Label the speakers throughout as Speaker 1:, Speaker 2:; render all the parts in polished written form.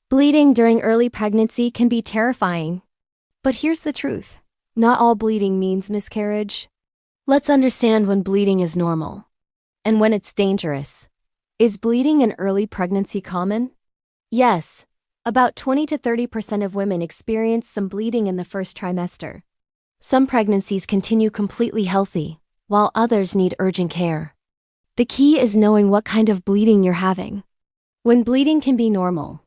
Speaker 1: Bleeding during early pregnancy can be terrifying. But here's the truth. Not all bleeding means miscarriage. Let's understand when bleeding is normal and when it's dangerous. Is bleeding in early pregnancy common? Yes. About 20 to 30% of women experience some bleeding in the first trimester. Some pregnancies continue completely healthy, while others need urgent care. The key is knowing what kind of bleeding you're having. When bleeding can be normal,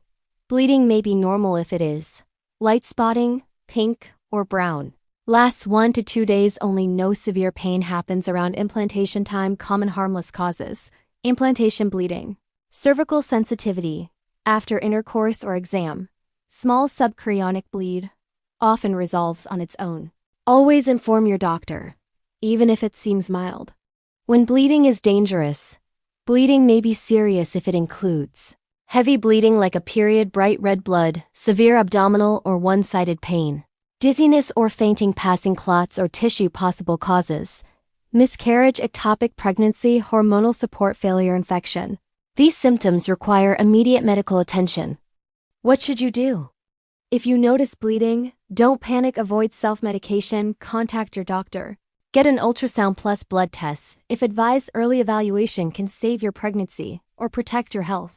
Speaker 1: bleeding may be normal if it is light spotting, pink, or brown. Lasts 1 to 2 days only. No severe pain happens around implantation time. Common harmless causes: implantation bleeding, cervical sensitivity, after intercourse or exam, small subchorionic bleed, often resolves on its own. Always inform your doctor, even if it seems mild. When bleeding is dangerous, bleeding may be serious if it includes heavy bleeding like a period, bright red blood, severe abdominal or one-sided pain, dizziness or fainting, passing clots or tissue. Possible causes: miscarriage, ectopic pregnancy, hormonal support failure, infection. These symptoms require immediate medical attention. What should you do? If you notice bleeding, don't panic. Avoid self-medication. Contact your doctor. Get an ultrasound plus blood test. If advised, early evaluation can save your pregnancy or protect your health.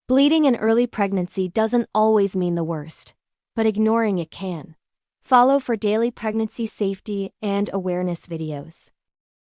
Speaker 1: Bleeding in early pregnancy doesn't always mean the worst, but ignoring it can. Follow for daily pregnancy safety and awareness videos.